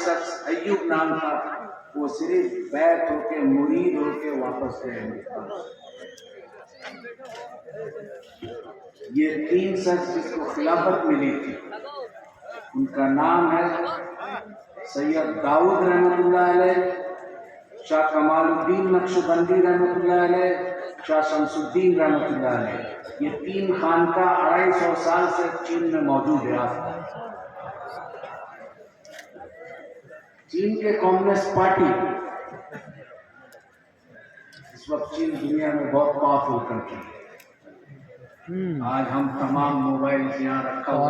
شخص ایوب نام تھا، وہ صرف بیعت ہو کے مرید ہو کے واپس گئے ہندوستان۔ یہ 3 شخص جس کو خلافت ملی تھی، ان کا نام ہے سید داؤد رحمۃ اللہ علیہ، شاہ کمال الدین نقشبندی رحمۃ اللہ علیہ، شاہ شمس الدین رحمۃ اللہ علیہ۔ یہ 3 خانقاہ 250 سال سے چین میں موجود ہے آج تک۔ چین کے کمیونسٹ پارٹی اس وقت چین دنیا میں بہت پاورفل کنٹری ہے۔ آج ہم تمام موبائل یہاں رکھا ہوا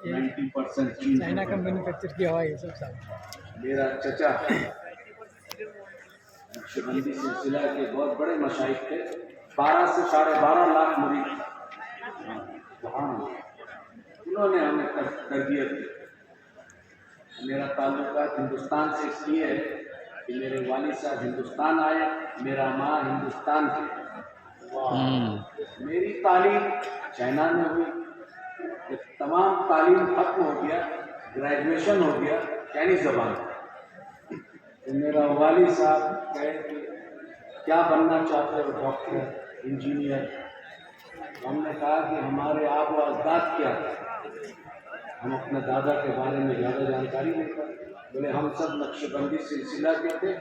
90% چین چائنا کا مینوفیکچر کیا ہوا ہے یہ سب سال۔ میرا چچا نقشبندی سلسلہ کے بہت بڑے مشائخ تھے، 12 سے 12.5 لاکھ مرید وہاں انہوں نے ہمیں تربیت دی۔ میرا تعلقات ہندوستان سے اس لیے ہے کہ میرے والد صاحب ہندوستان آئے، میرا ماں ہندوستان کی۔ میری تعلیم چائنا میں ہوئی، جب تمام تعلیم ختم ہو گیا، گریجویشن ہو گیا چائنیز زبان، تو میرا والد صاحب کہے کہ کیا بننا چاہتے ہو؟ Doctor, engineer. ہم نے کہا کہ ہمارے آب و اجداد کیا تھے، ہم اپنے دادا کے بارے میں زیادہ جانکاری نہیں تھا۔ بولے ہم سب نقشبندی سلسلہ کے تھے،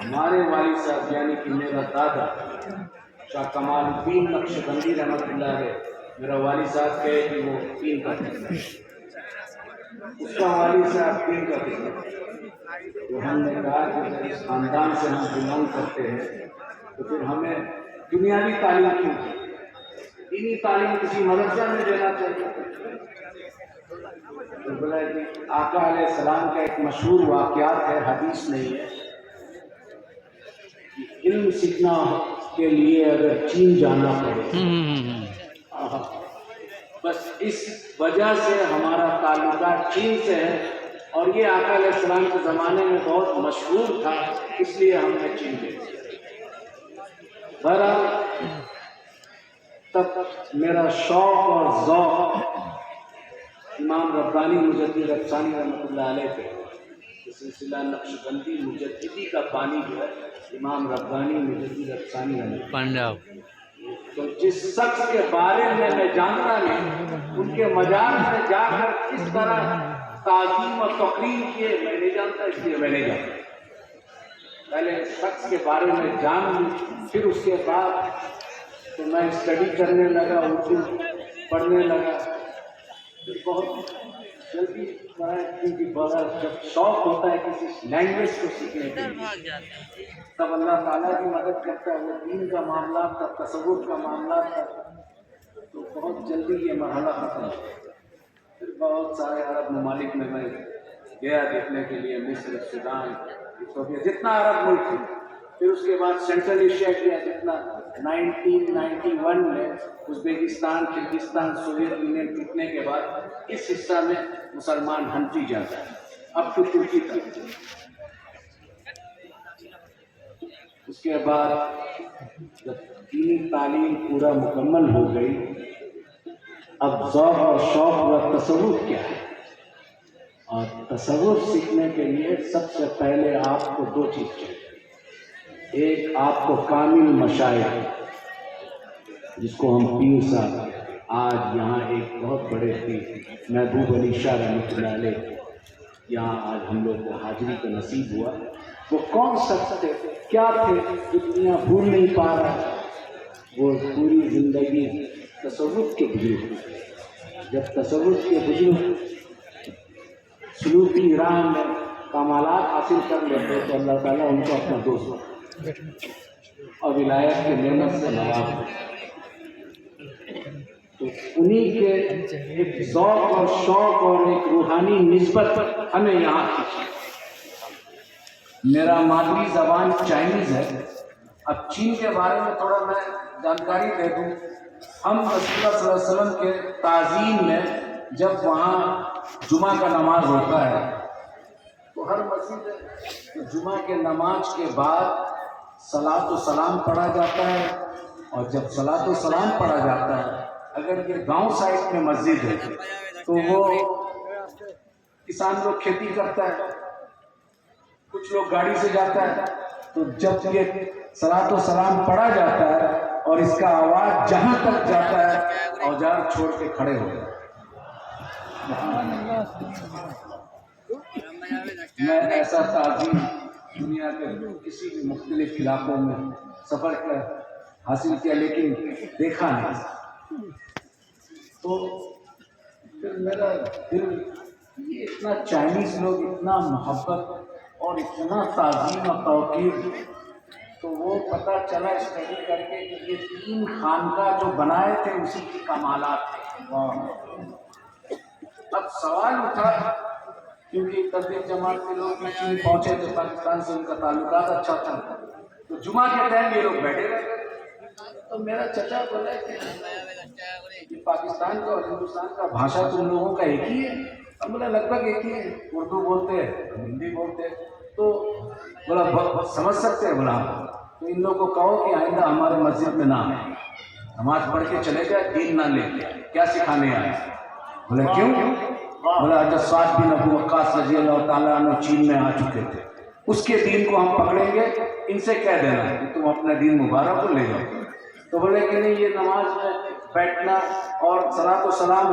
ہمارے والد صاحب یعنی کہ میرا دادا شاہ کمال الدین نقشبندی رحمۃ اللہ علیہ، میرا والد صاحب کہے کہ وہ 3 کا تھے، اس کا والد صاحب 3 کا تھے۔ تو ہم نے کہا کہ اس خاندان سے ہم بلانگ کرتے ہیں تو پھر ہمیں دنیاوی تعلیم کیوں، دینی تعلیم کسی مدرسہ میں دینا چاہیے۔ تو بولا کہ آقا علیہ السلام کا ایک مشہور واقعات ہے، حدیث نہیں ہے، علم سیکھنا کے لیے اگر چین جانا پڑے، بس اس وجہ سے ہمارا تعلقات چین سے ہے، اور یہ آقا علیہ السلام کے زمانے میں بہت مشہور تھا، اس لیے ہم نے چین دیا۔ بہرحال تب میرا شوق اور ذوق امام ربانی مجدد افسانی رحمۃ اللہ علیہ کے سلسلہ نقشبندی مجددی کا بانی جو ہے امام ربانی مجدد افسانی رحمۃ اللہ، تو جس شخص کے بارے میں جانتا نہیں، ان کے مزار میں جا کر کس طرح تعظیم اور تقریم کیے میں نہیں جانتا، اس لیے میں نہیں جانتا۔ پہلے شخص کے بارے میں جان لی، پھر اس کے بعد تو میں اسٹڈی کرنے لگا، اردو پڑھنے لگا، پھر بہت جلدی پڑھا، کیونکہ بہت جب شوق ہوتا ہے کسی لینگویج کو سیکھنے کے لیے تب اللہ تعالیٰ کی مدد کرتا ہے۔ وہ دین کا معاملات تھا، تصوف کا معاملات تھا، تو بہت جلدی یہ مرحلہ ختم ہوا۔ پھر بہت سارے عرب ممالک میں گیا دیکھنے کے لیے، مصر، سودان، ایتھوپیا، جتنا عرب ملک تھے۔ پھر اس کے بعد سینٹرل ایشیا کیا، جتنا 1991 میں ازبیکستان، کرغزستان، سوویت یونین ٹوٹنے کے بعد اس حصہ میں مسلمان ہنٹی جاتا ہے، اب تو ترکی تک۔ اس کے بعد جب دینی تعلیم پورا مکمل ہو گئی، اب ذوق اور شوق و تصوف کیا ہے، اور تصوف سیکھنے کے لیے سب سے پہلے آپ کو 2 چیز چاہیے۔ ایک آپ کو کامل مشائخ، جس کو ہم پیر صاحب، آج یہاں ایک بہت بڑے پیر محبوب علی شاہ رحمۃ اللہ علیہ یہاں آج ہم لوگ کو حاضری کا نصیب ہوا۔ وہ کون شخص تھے، کیا تھے جو دنیا بھول نہیں پا رہا؟ وہ پوری زندگی تصوف کے بزرگ، جب تصوف کے بزرگ سلوکی راہ میں کمالات حاصل کر لیتے تو اللہ تعالیٰ ان کو اپنا دوست اور ولایت کی نعمت سے نواز۔ تو انہی کے ایک ذوق اور شوق اور ایک روحانی نسبت ہمیں یہاں کھینچی۔ میرا مادری زبان چائنیز ہے، اب چین کے بارے میں تھوڑا میں جانکاری دے دوں۔ ہم رسول اللہ صلی اللہ علیہ وسلم کے تعظیم میں جب وہاں جمعہ کا نماز ہوتا ہے تو ہر مسجد میں جمعہ کے نماز کے بعد صلاۃ و سلام پڑھا جاتا ہے، اور جب صلاۃ و سلام پڑھا جاتا ہے، اگر یہ گاؤں سائڈ میں مسجد ہے تو وہ کسان لوگ کھیتی کرتا ہے، کچھ لوگ گاڑی سے جاتا ہے، تو جب یہ صلاۃ و سلام پڑھا جاتا ہے اور اس کا آواز جہاں تک جاتا ہے اوزار چھوڑ کے کھڑے ہو جاتے ہیں۔ میں ایسا تعظیم دنیا کے کسی بھی مختلف علاقوں میں سفر کر حاصل کیا لیکن دیکھا نہیں، تو پھر میرا دل یہ اتنا چائنیز لوگ اتنا محبت اور اتنا تعظیم اور توقیر، تو وہ پتہ چلا اسٹڈی کر کے کہ یہ 3 خانقاہ جو بنائے تھے اسی کی کمالات تھے۔ اب سوال اٹھا، کیونکہ تبلیغ جماعت کے لوگ بھی چین پہنچے تھے، پاکستان سے ان کا تعلقات اچھا تھا، تو جمعہ کے ٹائم یہ لوگ بیٹھے رہتے تھے، تو میرا چچا بولا کہ یہ پاکستان کا اور ہندوستان کا بھاشا تم لوگوں کا ایک ہی ہے؟ ہم بولا لگ بھگ ایک ہی ہے، اردو بولتے ہیں، ہندی بولتے ہیں، تو بولا سمجھ سکتے ہیں؟ بولا تو ان لوگوں کو کہو کہ آئندہ ہمارے مسجد میں نہ آئے، نماز پڑھ کے چلے جائے، دین نہ لے کے کیا سکھانے آئے؟ بولا کیوں؟ بولا حضرت سعد بن ابی وقاص رضی اللہ تعالیٰ عنہ چین میں آ چکے تھے، اس کے دین کو ہم پکڑیں گے، ان سے کہہ دینا کہ تم اپنا دین مبارک کو لے جاؤ۔ تو بولے کہ نہیں، یہ نماز میں بیٹھنا اور صلاۃ و سلام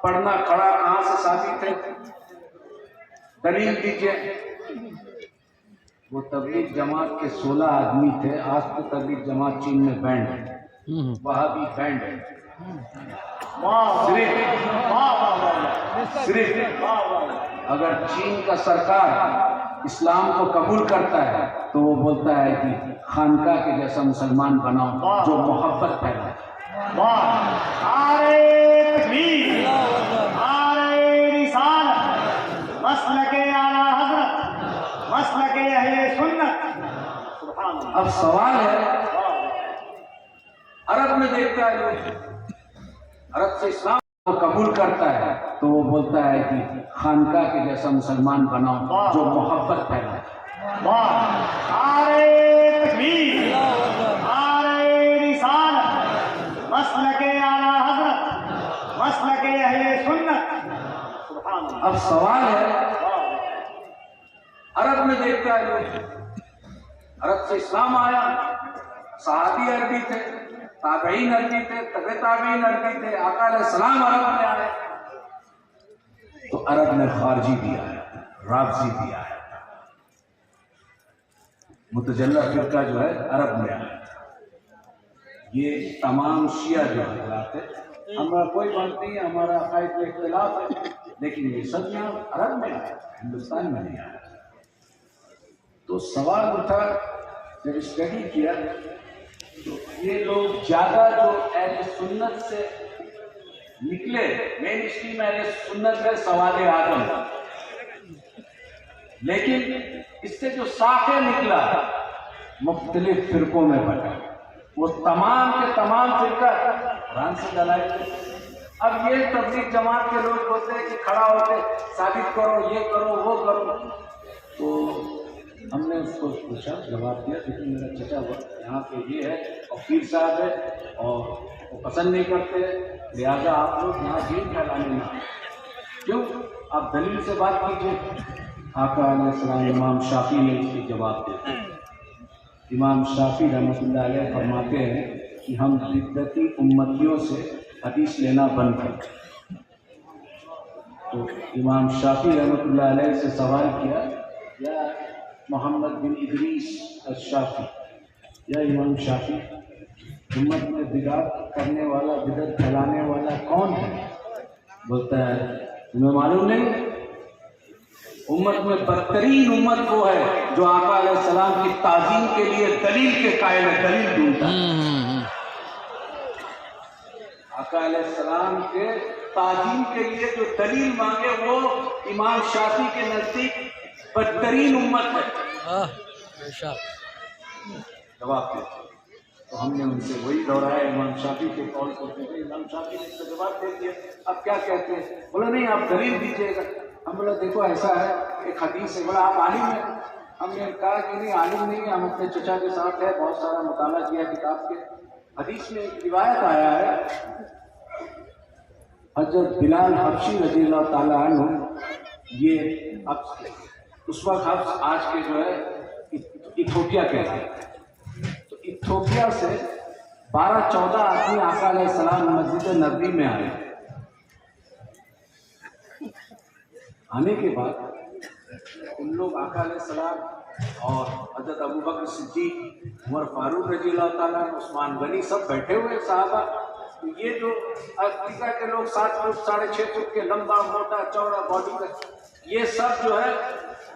پڑھنا کھڑا کہاں سے ثابت ہے؟ دلیل دیجیے۔ وہ تبلیغ جماعت کے 16 آدمی تھے، آج تو تبلیغ جماعت چین میں بینڈ ہے، وہابی بینڈ ہے، صرف اگر چین کا سرکار اسلام کو قبول کرتا ہے تو وہ بولتا ہے کہ خانقاہ کے جیسا مسلمان بناؤ جو محبت پھیلائے۔ اب سوال ہے، عرب میں دیکھتا ہے لوگ، عرب سے اسلام کو قبول کرتا ہے تو وہ بولتا ہے کہ خانقاہ کے جیسا مسلمان بناؤ جو محبت پھیلائے۔ اب سوال ہے، عرب میں دیکھتا ہے لوگ، عرب سے اسلام آیا، صحابی عربی تھے، تابعین عربی تھے، تبع تابعین عربی تھے، آقا علیہ السلام عرب میں آئے، تو عرب میں خارجی بھی آیا، رافضی بھی آیا، متجلہ فرقہ جو ہے عرب میں آیا۔ یہ تمام شیعہ جو حضرات ہے، ہمارا کوئی بات نہیں ہے، ہمارا عقائد میں اختلاف ہے، لیکن یہ سب یہاں عرب میں آیا، ہندوستان میں نہیں آیا۔ تو سوال اٹھا، جب اسٹڈی کیا تو یہ لوگ زیادہ جو اہل سنت سے نکلے، مین اسٹریم میں اہل سنت ہے سواد آدم، لیکن اس سے جو ساخے نکلا مختلف فرقوں میں بٹا، وہ تمام کے تمام فرقہ قرآن سے دلائل تھے۔ اب یہ تبلیغ جماعت کے لوگ ہوتے ہیں کہ کھڑا ہو کے ثابت کرو، یہ کرو، وہ کرو، تو ہم نے اس کو پوچھا، جواب دیا، لیکن میرا چچا یہاں پہ یہ ہے اور پیر صاحب ہے اور وہ پسند نہیں کرتے، لہٰذا آپ لوگ یہاں دین پھیلانے میں کیوں؟ آپ دلیل سے بات کیجیے۔ آقا علیہ السلام امام شافعی نے اس کے جواب دیتے ہیں۔ امام شافعی رحمۃ اللہ علیہ فرماتے ہیں کہ ہم بدعتی امتیوں سے حدیث لینا بند کرتے۔ تو امام شافعی رحمۃ اللہ علیہ سے سوال کیا، یا محمد بن ادریس الشافعی، یا امام شافعی، امت میں بدعت کرنے والا، بدعت پھیلانے والا کون ہے؟ بولتا ہے تمہیں معلوم نہیں؟ امت میں بدترین امت وہ ہے جو آقا علیہ السلام کی تعظیم کے لیے دلیل کے قائل ہے، دلیل ڈھونڈتا ہے۔ آقا علیہ السلام کے تعظیم کے لیے جو دلیل مانگے وہ امام شافعی کے نزدیک بدترین امت ہے۔ جواب دیتے، تو ہم نے ان سے وہی دوہرایا، امام شافعی کے قول کو دیکھے، امام شافعی نے اس کا جواب دے دیا۔ اب کیا کہتے ہیں؟ بولا نہیں آپ دلیل دیجیے گا۔ ہم بولا دیکھو ایسا ہے، ایک حدیث ہے۔ بولا آپ عالم ہیں؟ ہم نے کہا کہ نہیں عالم نہیں ہے، ہم اپنے چچا کے ساتھ ہے، بہت سارا مطالعہ کیا کتاب کے۔ حدیث میں ایک روایت آیا ہے، حضرت بلال حبشی رضی اللہ تعالیٰ عنہ یہ اب اس وقت ہم آج کے جو ہے ایتھوپیا کہتے ہیں، تو ایتھوپیا سے 12-14 آدمی آقا علیہ السلام مسجد نبوی میں آئے. آنے کے بعد ان لوگ آقا علیہ السلام اور حضرت ابوبکر صدیق، عمر فاروق رضی اللہ تعالیٰ، عثمان غنی سب بیٹھے ہوئے صحابہ. تو یہ جو افریقہ کے لوگ 7 فٹ 6.5 فٹ کے لمبا موٹا چوڑا باڈی کا، یہ سب جو ہے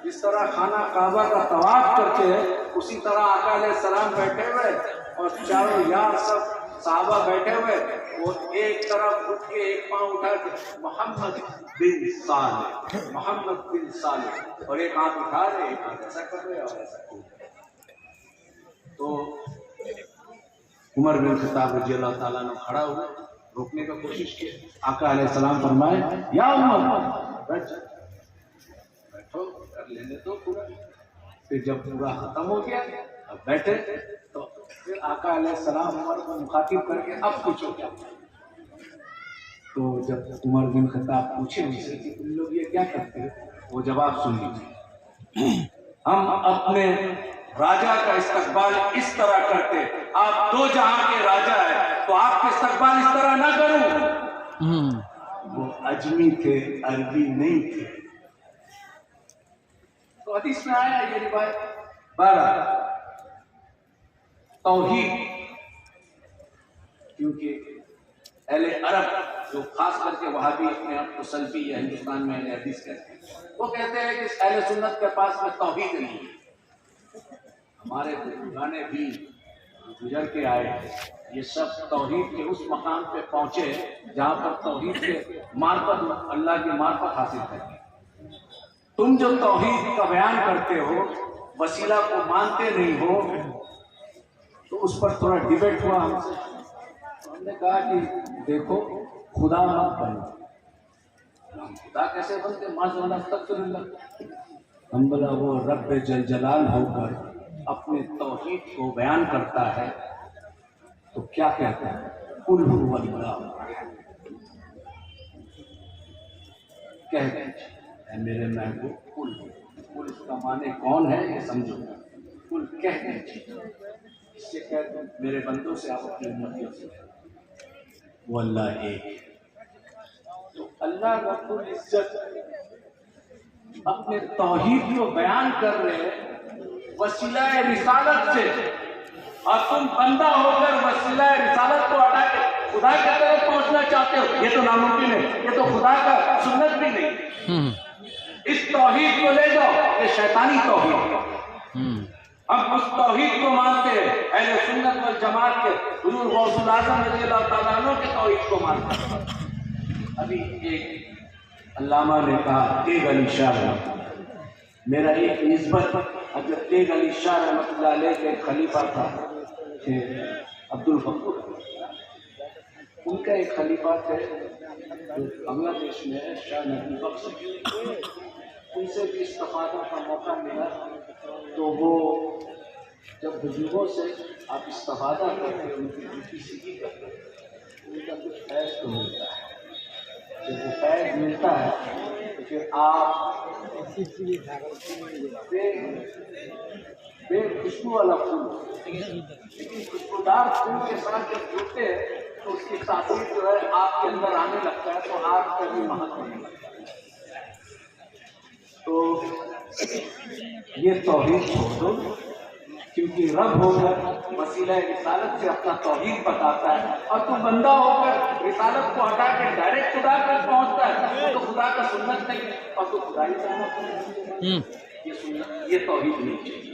جس طرح خانہ کعبہ کا طواف کرتے ہیں اسی طرح آقا علیہ السلام بیٹھے ہوئے اور چاروں یار سب صحابہ بیٹھے ہوئے. وہ ایک طرف اٹھ کے ایک پاؤں اٹھا کے محمد بن صالح، محمد بن صالح، اور ایک ہاتھ اٹھا رہے ایک ہاتھ ایسا کر رہے اور ایسا کر رہے. تو عمر بن خطاب رضی اللہ تعالیٰ نے کھڑا ہوئے، روکنے کا کوشش کی. آقا علیہ السلام فرمائے یا عمر بیٹھو، کر لینے تو پورا. پھر جب پورا ختم ہو گیا اب بیٹھے تو پھر آقا علیہ السلام عمر کو مخاطب کر کے اب پوچھو کیا. تو جب عمر بن خطاب پوچھے ان سے کہ تم لوگ یہ کیا کرتے ہیں، وہ جواب سن لیجیے. ہم اپنے راجا کا استقبال اس طرح کرتے، آپ 2 جہاں کے راجا ہیں تو آپ کا استقبال اس طرح نہ کروں. وہ اجمی تھے، عربی نہیں تھے. تو حدیث میں آیا یہ روایت. 12 توحید، کیونکہ اہل عرب جو خاص کر کے وہابی اپنے آپ کو سلفی یا ہندوستان میں اہل حدیث کہتے ہیں، وہ کہتے ہیں کہ اہل سنت کے پاس میں توحید نہیں ہے. ہمارے بزرگانے بھی گزر کے آئے ہیں، یہ سب توحید کے اس مقام پہ پہنچے جہاں پر توحید کے معرفت، اللہ کی معرفت حاصل کرتے. تم جو توحید کا بیان کرتے ہو، وسیلہ کو مانتے نہیں ہو، تو اس پر تھوڑا ڈیبیٹ ہوا ہم سے. ہم نے کہا کہ دیکھو خدا مت بنو. ہم خدا کیسے بنتے؟ معاذ استغفر اللہ. ہم بولا وہ رب جل جلال ہو کر اپنے توحید کو بیان کرتا ہے تو کیا کہتا ہے؟ قل هو اللہ. کہہ دیجیے اے میرے محبوب قل. قل اس کا معنی کون ہے یہ سمجھو. قل کہہ دیجیے. اس سے کہتے ہیں میرے بندوں سے آپ اپنی امتیوں سے وہ اللہ ایک ہے. تو اللہ رب العزت اپنے توحید کو بیان کر رہے وسیلہ رسالت سے، اور تم بندہ ہو کر وسیلہ رسالت کو ہٹا کے خدا کی طرف پہنچنا چاہتے ہو. یہ تو ناممکن ہے، یہ تو خدا کا سنت بھی نہیں. اس توحید کو لے جاؤ، یہ شیطانی توحید ہے. ہم اس توحید کو مانتے ہیں، اہل سنت والجماعت کے حضور غوث الاعظم رضی اللہ تعالیٰ عنہ کے توحید کو مانتے ہیں. ابھی ایک علامہ نے کہا، تیغ علی شاہ، میرا ایک نسبت حضرت تیغ علی شاہ رحمۃ اللہ علیہ کے خلیفہ تھا کہ عبد الغفور، ان کا ایک خلیفہ تھے جو بنگلہ دیش میں ہے، شاہ نبی بخش. ان سے بھی استفادہ کا موقع ملا تو وہ جب بزرگوں سے آپ استفادہ کرتے ہیں، ان کی ڈیوٹی سیدھی کرتے ہیں، ان کا کچھ فیض تو ملتا ہے. جب وہ فیض ملتا ہے تو پھر آپ بے خوشبو والا پھول، لیکن خوشبودار پھول کے ساتھ جب جڑتے ہیں تو اس کی تاثیر جو ہے آپ کے اندر آنے لگتا ہے، تو آپ کا بھی مہک ہونے لگتا ہے. تو یہ توحید چھوڑ دو، کیونکہ رب ہو کر وسیلہ رسالت سے اپنا توحید بتاتا ہے، اور تو بندہ ہو کر رسالت کو ہٹا کے ڈائریکٹ خدا تک پہنچتا ہے تو خدا کا سنت نہیں، اور تو خدا ہی جانا. یہ سنت، یہ توحید نہیں چاہیے.